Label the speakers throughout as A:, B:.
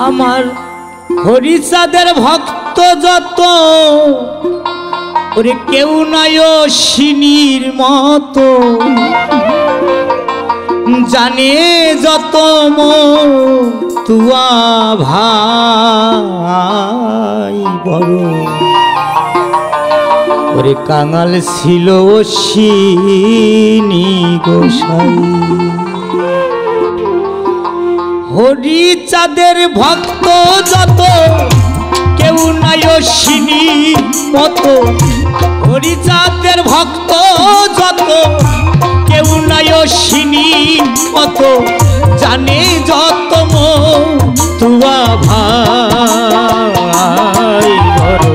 A: আমার হরিচাঁদের ভক্ত যত ওরে কেউ নাই অশ্বিনীর মতো জানে যত তুয়া ভাই বড় ওরে কাঙাল ছিল অশ্বিনী গোসাই হরিচাঁদের ভক্ত যত কেউ নাই অশ্বিনীর মতো হরিচাঁদের ভক্ত যত কেউ নাই অশ্বিনীর মতো জানে যত তুয়া ভাই বড়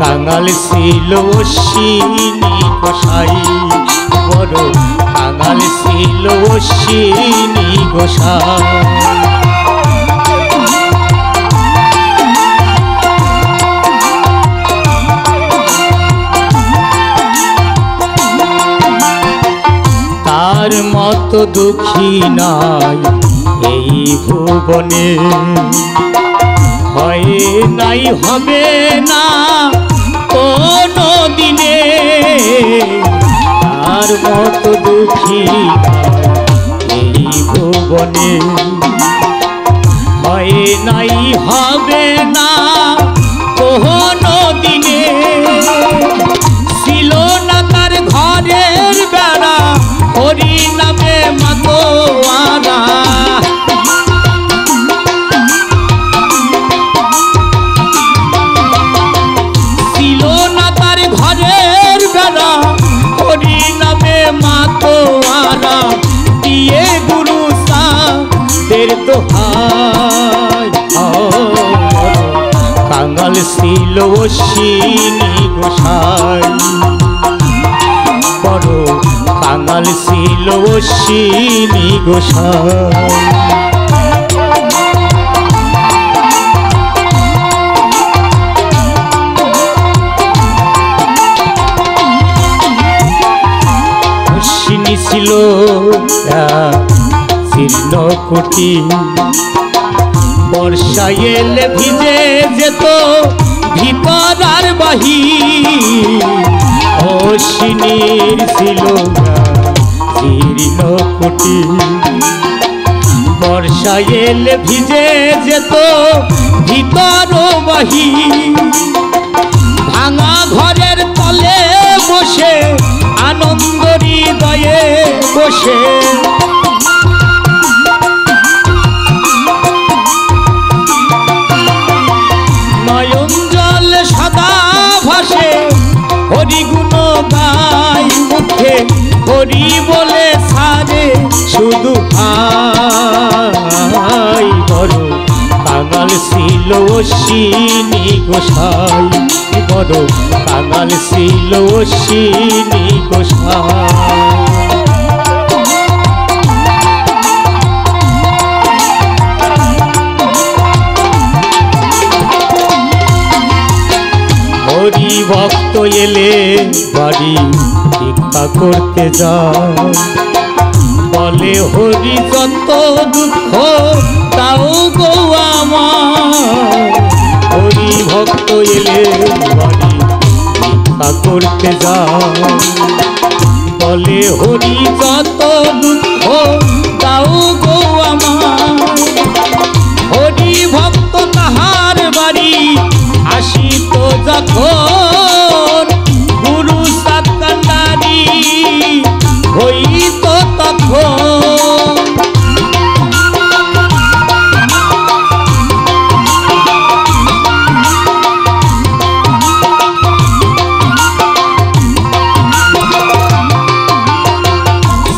A: কাঙাল ছিল অশ্বিনী গোসাই বড় কাঙাল ছিল অশ্বিনী গোসাই তার মতো দুঃখী নাই এই ভুবনে হয় নাই হবে না কোনো দিনে তার মতো দুঃখী এই ভুবনে হয় নাই হবে না কোনো দিনে ছিল না তার ঘরের বেড়া হরি নামে মাতোয়ারা ছিল না তার ঘরের বেড়া হরি নামে মাতোয়ারা দিয়ে গুরু সাদের দোহাই কাঙাল ছিল অশ্বিনী গোসাই বড় কাঙাল ছিল অশ্বিনী গোসাই অশ্বিনী ছিল শীর্ণকুটি বর্ষা এলে ভিজে যেত ভিতর আর বাহির অশ্বিনীর ছিল শীর্ণকুটি বর্ষা এলে ভিজে যেত ভিতর বাহির ভাঙা ঘরের তলে বসে আনন্দ হৃদয়ে বসে নয়ন জল সদা ভাসে হরি গুণ গাই মুখে হরি বলে সারে শুধু ভাই বড় কাঙাল ছিল অশ্বিনী গোসাই বড় কাঙাল ছিল অশ্বিনী গোসাই হরি ভক্ত এলে বাড়ি ভিক্ষা করতে যায় বলে হরি যত দুঃখ তাও গো আমার হরি ভক্ত এলে বাড়ি ভিক্ষা করতে যায় বলে হরি যত দুঃখ তাও গো আমার হরি ভক্ত তাহার বাড়ি আসিত যখন গুরু সাতকান্ডারি হইত তখন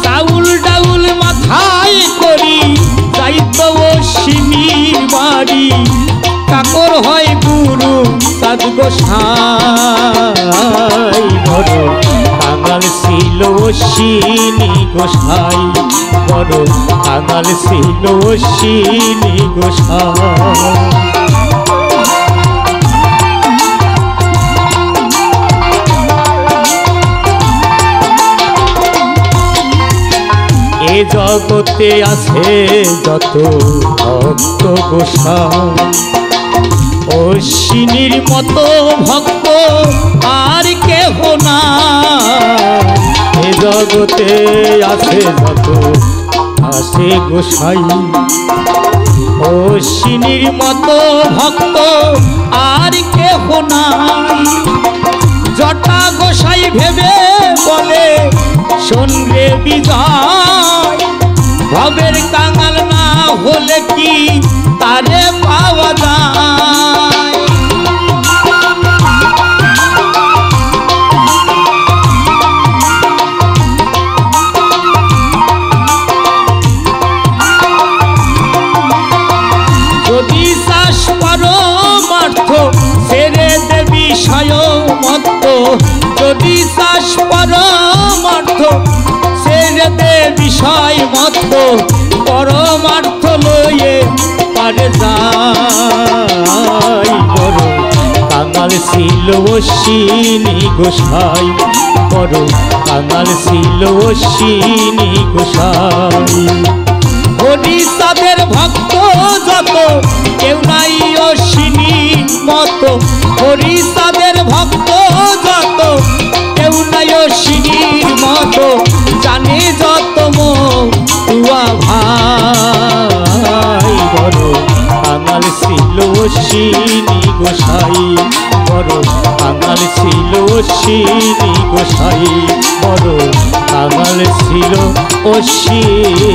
A: চাউল ডাউল মাথায় করি যাইত অশ্বিনীর বাড়ি কাকর হয় গুরু সাদ গোসাই বড় কাঙাল ছিল অশ্বিনী গোসাই বড় কাঙাল ছিল অশ্বিনী গোসাই এ জগতে আছে যত ভক্ত গোসাই, অশ্বিনীর মতো ভক্ত আর কেহ না। এ জগতে আছে যত আছে গোসাই, অশ্বিনীর মতো ভক্ত আর কেহ নাই। জটা গোসাই ভেবে বলে শোন রে বিজয়, ভবের কাঙাল না হলে কি তারে পাওয়া যায়। যদি চাষ পরমার্থ ছেড়ে দে বিষয় মত, যদি চাষ পরমার্থ ছেড়ে দে বিষয় মত, পরমার্থ লয়ে পারে যাই। বড় কাঙাল ছিল অশ্বিনী গোসাই, বড় কাঙাল ছিল অশ্বিনী গোসাই। হরিচাঁদের ভক্ত যত কেউ নাই অশ্বিনীর মতো, হরিচাঁদের ভক্ত যত কেউ নাই অশ্বিনীর মতো। জানে যত মতুয়া ভাই, বড় কাঙাল ছিল অশ্বিনী গোসাই, বড় কাঙাল ছিল অশ্বিনী গোসাই, বড় কাঙাল ছিল অশ্বিনী